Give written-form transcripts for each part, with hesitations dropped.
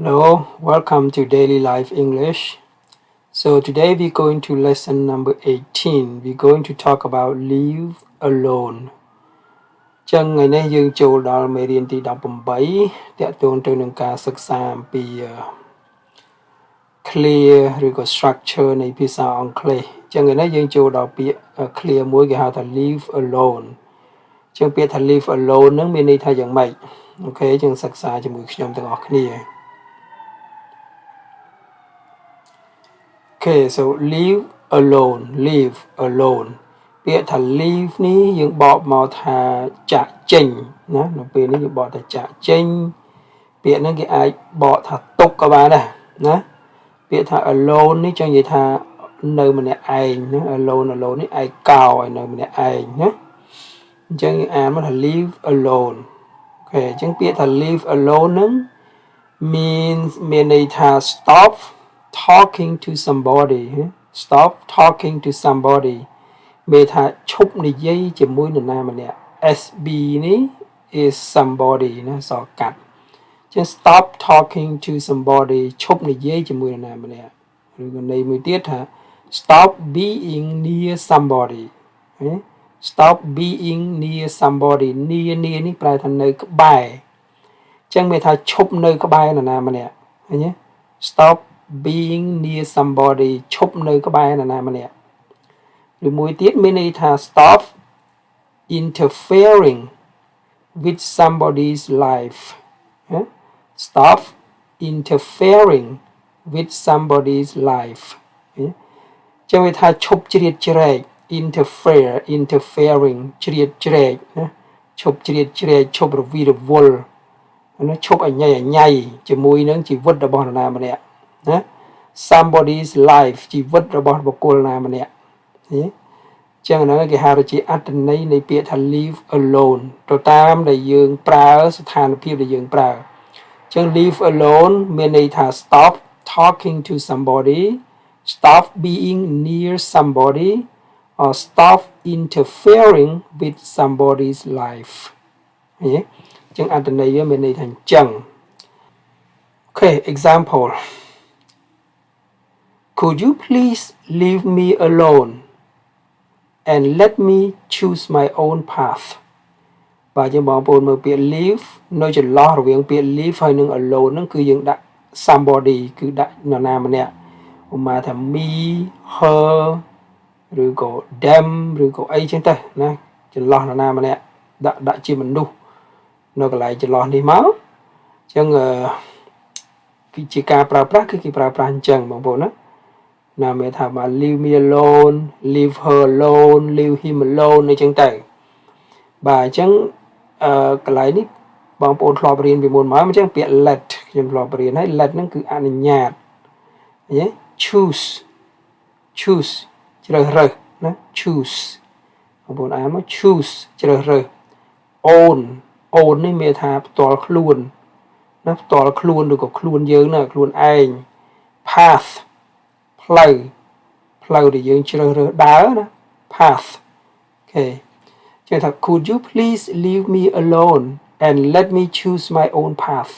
Hello, welcome to Daily Life English. So today we're going to lesson number 18. We're going to talk about leave alone. ចឹងថ្ងៃនេះយើងចូលដល់មេរៀនទី18ទាក់ទងទៅនឹងការសិក្សាអំពី clear ឬក៏ structure នៃភាសាអង់គ្លេសចឹងថ្ងៃនេះយើងចូលដល់ពាក្យ clear មួយគេហៅថា leave alone ចឹងពាក្យថា leave alone ហ្នឹងមានន័យថាយ៉ាងម៉េចអូខេចឹងសិក្សាជាមួយខ្ញុំទាំងអស់គ្នា Okay, so leave alone ពាក្យថា leave នេះយើងបកមកថាចាក់ចេញណានៅពេលនេះយើងបកថាចាក់ចេញពាក្យហ្នឹងគេអាចបកថាទុកក៏បានដែរណាពាក្យថា alone នេះចង់និយាយថានៅម្នាក់ឯងណា alone នេះឯកោឲ្យនៅម្នាក់ឯងណាអញ្ចឹងយើងអានមកថា leave alone អូខេអញ្ចឹងពាក្យថា leave alone ហ្នឹងមានន័យថា stop talking to somebody stop talking to somebody មានថាឈប់និយាយជាមួយនរណាម្នាក់ SB នេះ is somebody ណាសកាត់ចឹង stop talking to somebody ឈប់និយាយជាមួយនរណាម្នាក់ឬក៏ន័យមួយទៀតថា stop being near somebody stop being near somebody near នេះប្រែថានៅក្បែរចឹងមានថាឈប់នៅក្បែរនរណាម្នាក់ឃើញទេ stop being near somebody ឈប់នៅក្បែរនរណាម្នាក់ឬមួយទៀតមានន័យថា stop interfering with somebody's life stop interfering with somebody's life ចឹងវាថាឈប់ជ្រៀតជ្រែក interfering ជ្រៀតជ្រែកណាឈប់ជ្រៀតជ្រែកឈប់រវីរវល់ណាឈប់អញ្ញៃជាមួយនឹងជីវិតរបស់នរណាម្នាក់ណា somebody's life ជីវិតរបស់បុគ្គលណាម្នាក់ចឹងហ្នឹងគេហៅថាជាអត្ថន័យនៃពាក្យថា leave alone ទៅតាមដែលយើងប្រើស្ថានភាពដែលយើងប្រើចឹង leave alone មានន័យថា stop talking to somebody stop being near somebody or stop interfering with somebody's life ចឹងអត្ថន័យវាមានន័យថាអញ្ចឹង Okay, example. Could you please leave me alone and let me choose my own path? បាទយើងបងប្អូនមើលពាក្យ leave នៅចន្លោះរវាងពាក្យ leave ហើយនឹង alone ហ្នឹងគឺយើងដាក់ somebody គឺដាក់នរណាម្នាក់ឧមាថា me her ឬក៏ them ឬក៏អីចឹងទៅណាចន្លោះនរណាម្នាក់ដាក់ជាមនុស្សនៅកន្លែងចន្លោះនេះមកចឹងគឺជាការប្រើប្រាស់គឺគេប្រើប្រាស់អញ្ចឹងបងប្អូនណាមានថាមក leave me alone leave her alone leave him alone អីចឹងទៅបាទអញ្ចឹងកន្លែងនេះបងប្អូនធ្លាប់រៀនពីមុនមកអញ្ចឹងពាក្យ let ខ្ញុំធ្លាប់រៀនហើយ let ហ្នឹងគឺអនុញ្ញាតយេ choose ជ្រើសរើសណា choose បងប្អូនអានមក choose ជ្រើសរើស own នេះមានថាផ្ទាល់ខ្លួនណាផ្ទាល់ខ្លួនឬក៏ខ្លួនយើងណាខ្លួនឯង path ផ្លូវដែលយើងជ្រើសរើសដើរណា path អូខេចឹងថា could you please leave me alone and let me choose my own path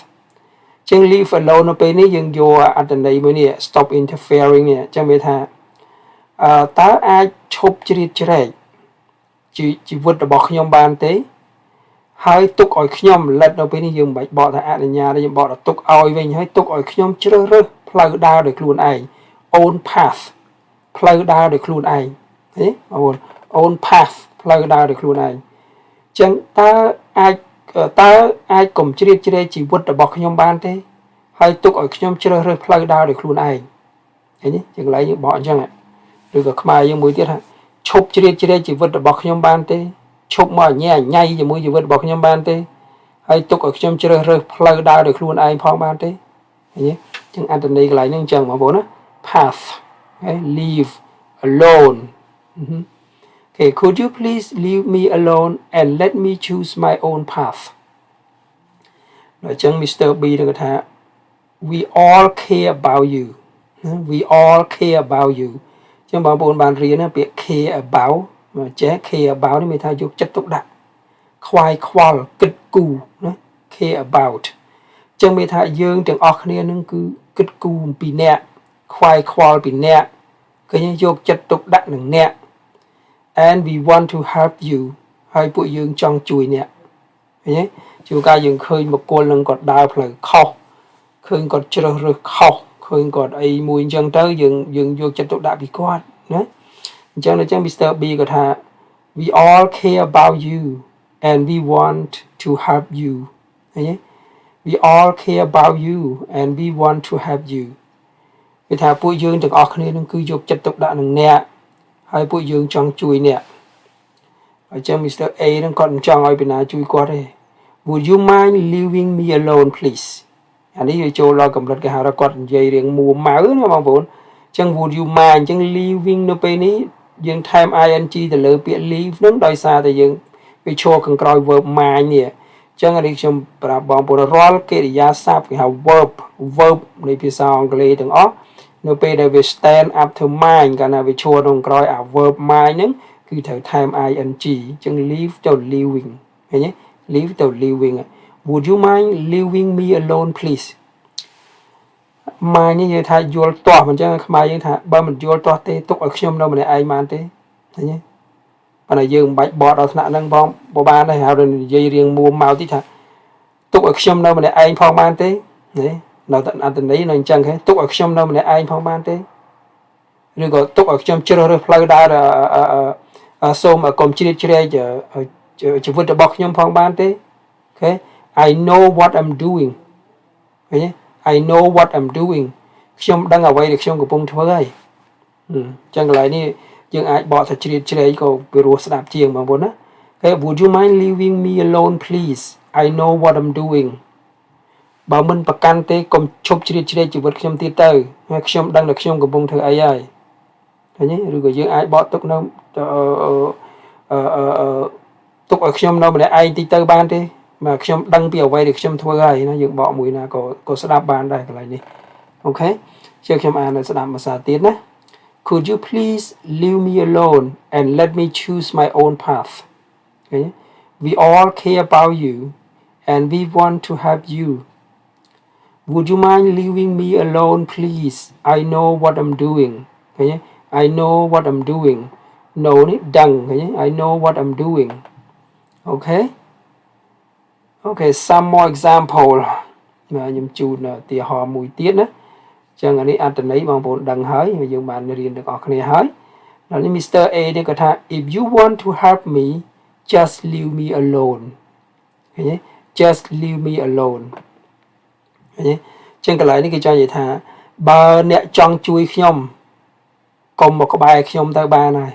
ចឹង leave alone នៅពេលនេះយើងយកអត្ថន័យមួយនេះ stop interfering នេះចឹងមានថាតើអាចឈប់ជ្រៀតជ្រែកជីវិតរបស់ខ្ញុំបានទេហើយទុកឲ្យខ្ញុំ let នៅពេលនេះយើងមិនបាច់បកថាអនុញ្ញាតទេយើងបកថាទុកឲ្យវិញហើយទុកឲ្យខ្ញុំជ្រើសរើសផ្លូវដើរដោយខ្លួនឯង own path ផ្លូវដើរដោយខ្លួនឯងទេបងប្អូន own path ផ្លូវដើរដោយខ្លួនឯងចឹងតើអាចកុំជ្រៀតជ្រែកជីវិតរបស់ខ្ញុំបានទេហើយទុកឲ្យខ្ញុំជ្រើសរើសផ្លូវដើរដោយខ្លួនឯងឃើញទេចឹងកន្លែងយើងបកអញ្ចឹងឬក៏ខ្មែរយើងមួយទៀតថាឈប់ជ្រៀតជ្រែកជីវិតរបស់ខ្ញុំបានទេឈប់មកអញ្ញៃជាមួយជីវិតរបស់ខ្ញុំបានទេហើយទុកឲ្យខ្ញុំជ្រើសរើសផ្លូវដើរដោយខ្លួនឯងផងបានទេឃើញទេចឹងអត្ថន័យកន្លែងហ្នឹងអញ្ចឹងបងប្អូនណា path leave alone Okay, could you please leave me alone and let me choose my own path អញ្ចឹង Mr. B នឹងថា we all care about you we all care about you ចឹងបងប្អូនបានរៀនណាពាក្យ care about ចេះ care about នេះមានថាយកចិត្តទុកដាក់ខ្វាយខ្វល់គិតគូរណា care about ចឹងមានថាយើងទាំងអស់គ្នានឹងគឺគិតគូរពីអ្នកខ្វាយខ្វល់ពីអ្នកឃើញយកចិត្តទុកដាក់នឹងអ្នក and we want to help you ហើយពួកយើងចង់ជួយអ្នកឃើញទេជួនកាលយើងឃើញបុគ្គលនឹងគាត់ដើរផ្លូវខុសឃើញគាត់ជ្រើសរើសខុសឃើញគាត់អីមួយអញ្ចឹងទៅយើងយកចិត្តទុកដាក់ពីគាត់ណាអញ្ចឹង Mr. B គាត់ថា we all care about you and we want to help you ឃើញទេ we all care about you and we want to help you គេថាពួកយើងទាំងអស់គ្នានឹងគឺយកចិត្តទុកដាក់នឹងអ្នកហើយពួកយើងចង់ជួយអ្នកអញ្ចឹង Mr. A នឹងគាត់មិនចង់ឲ្យពីណាជួយគាត់ទេ Would you mind leaving me alone please អានេះវាចូលដល់កម្រិតគេហៅថាគាត់និយាយរៀងមួម៉ៅណាបងប្អូនអញ្ចឹង would you mind អញ្ចឹង leaving នៅពេលនេះយើងថែម ing ទៅលើពាក្យ leave នឹងដោយសារតែយើងវាឈរខាងក្រោយ verb mind នេះអញ្ចឹងនេះខ្ញុំប្រាប់បងប្អូនរាល់កិរិយាសព្ទគេហៅ verb នៃភាសាអង់គ្លេសទាំងអស់នៅពេលដែលវា stand up to mind កាលណាវាឈរក្នុងក្រោយអា verb mind ហ្នឹងគឺត្រូវថែម ing អញ្ចឹង leave ទៅ leaving ឃើញទេ leave ទៅ leaving Would you mind leaving me alone please ម៉ាញនេះនិយាយថាយល់ទាស់អញ្ចឹងខ្មែរយើងថាបើមិនយល់ទាស់ទេទុកឲ្យខ្ញុំនៅម្នាក់ឯងបានទេឃើញទេប៉ុន្តែយើងមិនបាច់បត់ដល់ថ្នាក់ហ្នឹងផងបើបានដែរហើយនិយាយរៀងមួមកទីថាទុកឲ្យខ្ញុំនៅម្នាក់ឯងផងបានទេនៅតែអត្តន័យនៅអញ្ចឹងហ៎ទុកឲ្យខ្ញុំនៅម្នាក់ឯងផងបានទេឬក៏ទុកឲ្យខ្ញុំជ្រើសរើសផ្លូវដើរសូមកុំជ្រៀតជ្រែកជីវិតរបស់ខ្ញុំផងបានទេអូខេI know what I'm doing ឃើញទេ I know what I'm doing ខ្ញុំដឹងអ្វីដែលខ្ញុំកំពុងធ្វើហើយអញ្ចឹងកន្លែងនេះយើងអាចបកថាជ្រៀតជ្រែកក៏ពីរោះស្ដាប់ជាងបងប្អូនណា Okay would you mind leaving me alone please I know what I'm doing បើមិនប្រកាន់ទេកុំឈប់ជ្រៀតជ្រែកជីវិតខ្ញុំទៀតទៅហើយខ្ញុំដឹងថាខ្ញុំកំពុងធ្វើអីហើយឃើញទេឬក៏យើងអាចបកទុកនៅទុកឲ្យខ្ញុំនៅម្នាក់ឯងតិចទៅបានទេមកខ្ញុំដឹងពីអ្វីដែលខ្ញុំធ្វើហើយណាយើងបកមួយណាក៏ស្ដាប់បានដែរកន្លែងនេះអូខេជាខ្ញុំអានស្ដាប់ភាសាទៀតណា Could you please leave me alone and let me choose my own path okay we all care about you and we want to help you Would you mind leaving me alone please I know what I'm doing okay I know what I'm doing no នេះដឹងឃើញ I know what I'm doing okay Okay some more example ខ្ញុំជូនឧទាហរណ៍មួយទៀតណាចឹងអានេះអត្ថន័យបងប្អូនដឹងហើយយើងបានរៀនទាំងអស់គ្នាហើយដល់នេះ Mr. A នេះគាត់ថា If you want to help me just leave me alone ឃើញទេ just leave me alone ឃើញទេចឹងកន្លែងនេះគេចង់និយាយថាបើអ្នកចង់ជួយខ្ញុំកុំមកក្បែរខ្ញុំទៅបានហើយ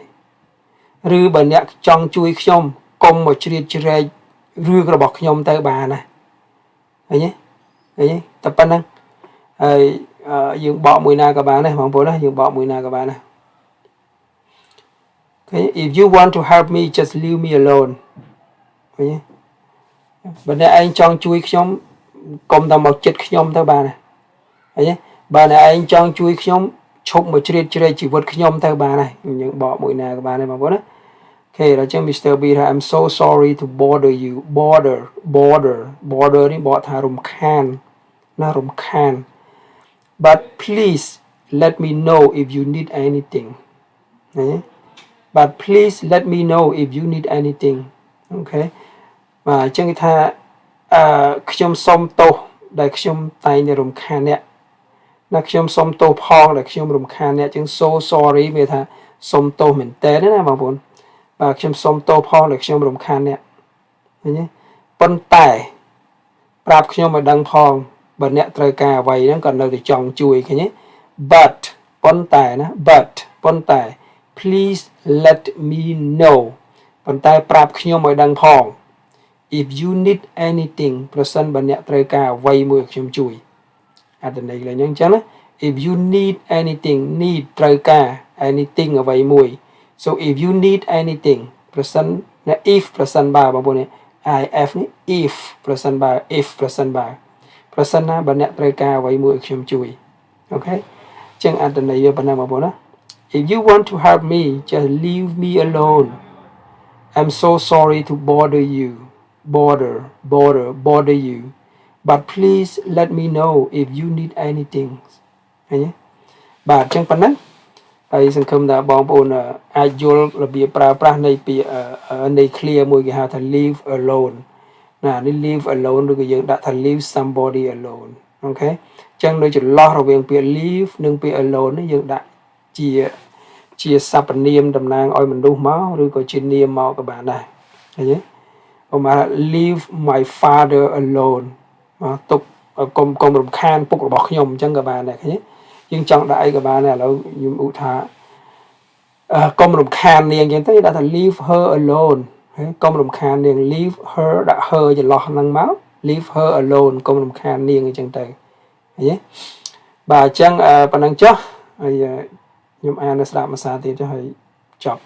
ឬបើអ្នកចង់ជួយខ្ញុំកុំមកជ្រៀតជ្រែករឿងរបស់ខ្ញុំទៅបានណាឃើញទេតែប៉ុណ្្នឹងហើយយើងបកមួយណាក៏បានដែរបងប្អូនណាយើងបកមួយណាក៏បានដែរ Okay if you want to help me just leave me alone ឃើញទេបើអ្នកឯងចង់ជួយខ្ញុំកុំតែមកចិត្តខ្ញុំទៅបានណាឃើញទេបើអ្នកឯងចង់ជួយខ្ញុំឈប់មកជ្រៀតជ្រែកជីវិតខ្ញុំទៅបានហើយយើងបកមួយណាក៏បានដែរបងប្អូនណាOkay ដល់ចឹង Mr. B ថា I'm so sorry to bother you bother នេះបកថារំខានណារំខាន But please let me know if you need anything But please let me know if you need anything Okay បាទអញ្ចឹងគេថាខ្ញុំសុំទោសដែលខ្ញុំតែងតែរំខានអ្នកណាខ្ញុំសុំទោសផងដែលខ្ញុំរំខានអ្នកអញ្ចឹង so sorry មានថាសុំទោសមែនតើណាបងប្អូនបាទខ្ញុំសុំទោសផងដែលខ្ញុំរំខានអ្នកឃើញទេប៉ុន្តែប្រាប់ខ្ញុំឲ្យដឹងផងបើអ្នកត្រូវការអ្វីហ្នឹងក៏នៅតែចង់ជួយឃើញទេ but ប៉ុន្តែណា but ប៉ុន្តែ please let me know ប៉ុន្តែប្រាប់ខ្ញុំឲ្យដឹងផង if you need anything ប្រសិនបើអ្នកត្រូវការអ្វីមួយខ្ញុំជួយអត្ថន័យឡើងអញ្ចឹងណា if you need anything need ត្រូវការ anything អ្វីមួយSo if you need anything ប្រសិនណា if ប្រសិនបើបងប្អូននេះ if នេះ if ប្រសិនបើ if ប្រសិនបើប្រសិនណាបើអ្នកត្រូវការអ្វីមួយឲ្យខ្ញុំជួយអូខេចឹងអត្ថន័យវាប៉ុណ្ណឹងបងប្អូនណា If you want to help me just leave me alone I'm so sorry to bother you but please let me know if you need anything ឃើញទេបាទអញ្ចឹងប៉ុណ្ណឹងហើយសង្ឃឹមថាបងប្អូនអាចយល់របៀបប្រើប្រាស់នៃពាក្យនៃ clear មួយគេហៅថា leave alone ណានេះ leave alone ឬក៏យើងដាក់ថា leave somebody alone អូខេអញ្ចឹងនៅចន្លោះរវាងពាក្យ leave និងពាក្យ alone នេះយើងដាក់ជាសព្វនាមតំណាងឲ្យមនុស្សមកឬក៏ជានាមមកក៏បានដែរឃើញទេឧមា leave my father alone មកទុកកុំរំខានពុករបស់ខ្ញុំអញ្ចឹងក៏បានដែរឃើញទេយើងចង់ដាក់អីក៏បានដែរឥឡូវខ្ញុំឧទាហរណ៍កុំរំខាននាងអញ្ចឹងទៅដាក់ថា leave her alone កុំរំខាននាង leave her ដាក់ her ចន្លោះហ្នឹងមក leave her alone កុំរំខាននាងអញ្ចឹងទៅឃើញទេបាទអញ្ចឹងប៉ុណ្ណឹងចុះហើយខ្ញុំអាននៅស្ដាប់ភាសាទៀតចុះហើយចប់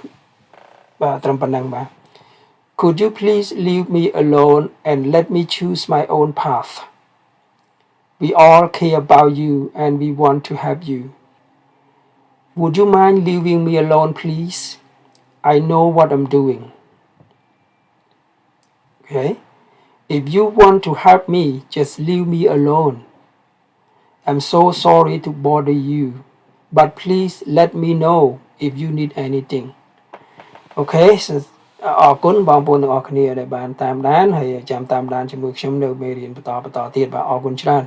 បាទត្រឹមប៉ុណ្ណឹងបាទ Could you please leave me alone and let me choose my own path We all care about you and we want to help you Would you mind leaving me alone please I know what I'm doing Okay If you want to help me just leave me alone I'm so sorry to bother you but please let me know if you need anything Okay អរគុណបងប្អូនទាំងអស់គ្នាដែលបានតាមដានហើយចាំតាមដានជាមួយខ្ញុំនៅមេរៀនបន្តទៀតបាទអរគុណច្រើន